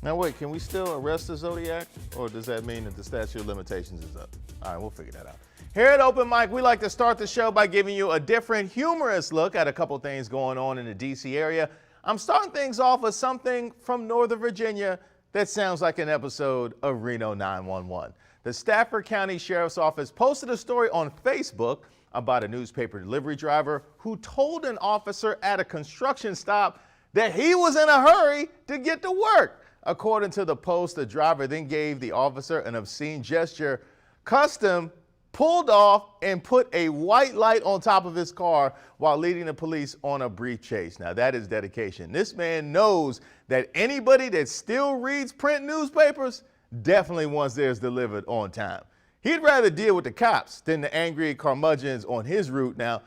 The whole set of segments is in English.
Now wait, can we still arrest the Zodiac? Or does that mean that the statute of limitations is up? All right, we'll figure that out. Here at Open Mic, we like to start the show by giving you a different, humorous look at a couple things going on in the D.C. area. I'm starting things off with something from Northern Virginia that sounds like an episode of Reno 911. The Stafford County Sheriff's Office posted a story on Facebook about a newspaper delivery driver who told an officer at a construction stop that he was in a hurry to get to work. According to the post, the driver then gave the officer an obscene gesture, cussed him, pulled off, and put a white light on top of his car while leading the police on a brief chase. Now that is dedication. This man knows that anybody that still reads print newspapers definitely wants theirs delivered on time. He'd rather deal with the cops than the angry curmudgeons on his route. Now,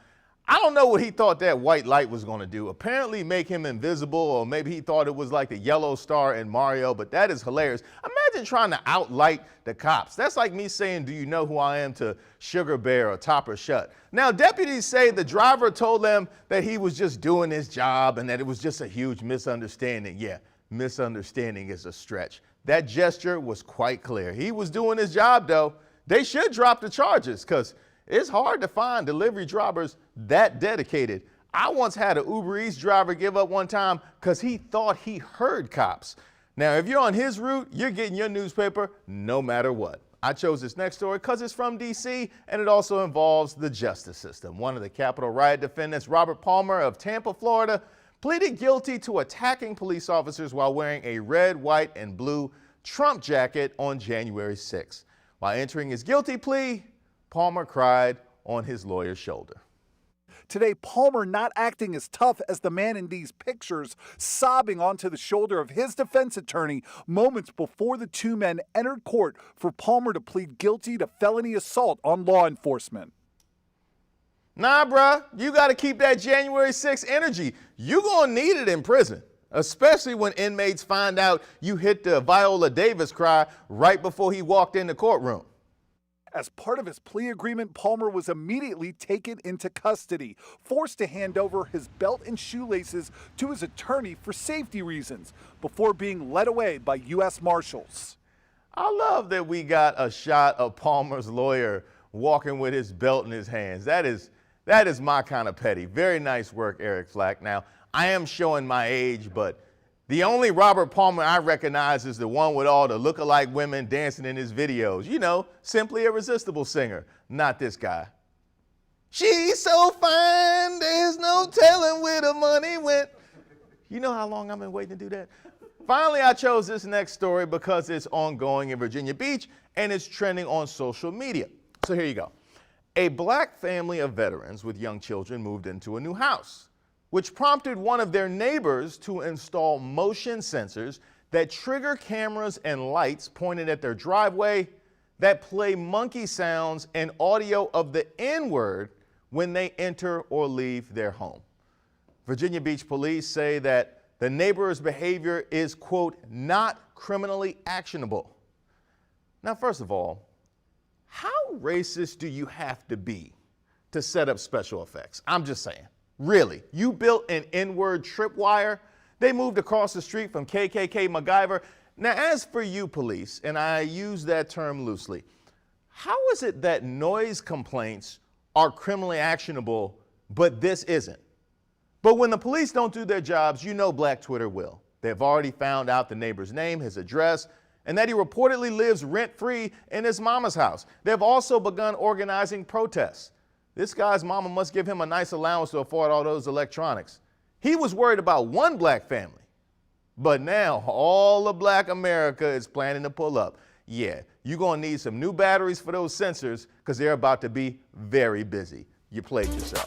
I don't know what he thought that white light was going to do. Apparently make him invisible, or maybe he thought it was like the yellow star in Mario, but that is hilarious. Imagine trying to outlight the cops. That's like me saying, do you know who I am, to Sugar Bear or Topper Shut. Now, deputies say the driver told them that he was just doing his job and that it was just a huge misunderstanding. Yeah, misunderstanding is a stretch. That gesture was quite clear. He was doing his job, though. They should drop the charges, because it's hard to find delivery drivers that dedicated. I once had an Uber Eats driver give up one time because he thought he heard cops. Now, if you're on his route, you're getting your newspaper no matter what. I chose this next story because it's from D.C. and it also involves the justice system. One of the Capitol riot defendants, Robert Palmer of Tampa, Florida, pleaded guilty to attacking police officers while wearing a red, white, and blue Trump jacket on January 6th. While entering his guilty plea, Palmer cried on his lawyer's shoulder. Today, Palmer not acting as tough as the man in these pictures, sobbing onto the shoulder of his defense attorney moments before the two men entered court for Palmer to plead guilty to felony assault on law enforcement. Nah, bruh, you got to keep that January 6th energy. You're going to need it in prison, especially when inmates find out you hit the Viola Davis cry right before he walked in the courtroom. As part of his plea agreement, Palmer was immediately taken into custody, forced to hand over his belt and shoelaces to his attorney for safety reasons before being led away by U.S. Marshals. I love that we got a shot of Palmer's lawyer walking with his belt in his hands. That is my kind of petty. Very nice work, Eric Flack. Now, I am showing my age, but the only Robert Palmer I recognize is the one with all the look-alike women dancing in his videos. You know, Simply Irresistible singer, not this guy. She's so fine, there's no telling where the money went. You know how long I've been waiting to do that? Finally, I chose this next story because it's ongoing in Virginia Beach and it's trending on social media. So here you go. A black family of veterans with young children moved into a new house, which prompted one of their neighbors to install motion sensors that trigger cameras and lights pointed at their driveway that play monkey sounds and audio of the N-word when they enter or leave their home. Virginia Beach police say that the neighbor's behavior is, quote, not criminally actionable. Now, first of all, how racist do you have to be to set up special effects? I'm just saying. Really, you built an N-word tripwire? They moved across the street from KKK MacGyver. Now, as for you, police, and I use that term loosely, how is it that noise complaints are criminally actionable, but this isn't? But when the police don't do their jobs, you know Black Twitter will. They've already found out the neighbor's name, his address, and that he reportedly lives rent-free in his mama's house. They've also begun organizing protests. This guy's mama must give him a nice allowance to afford all those electronics. He was worried about one black family, but now all of Black America is planning to pull up. Yeah, you're gonna need some new batteries for those sensors because they're about to be very busy. You played yourself.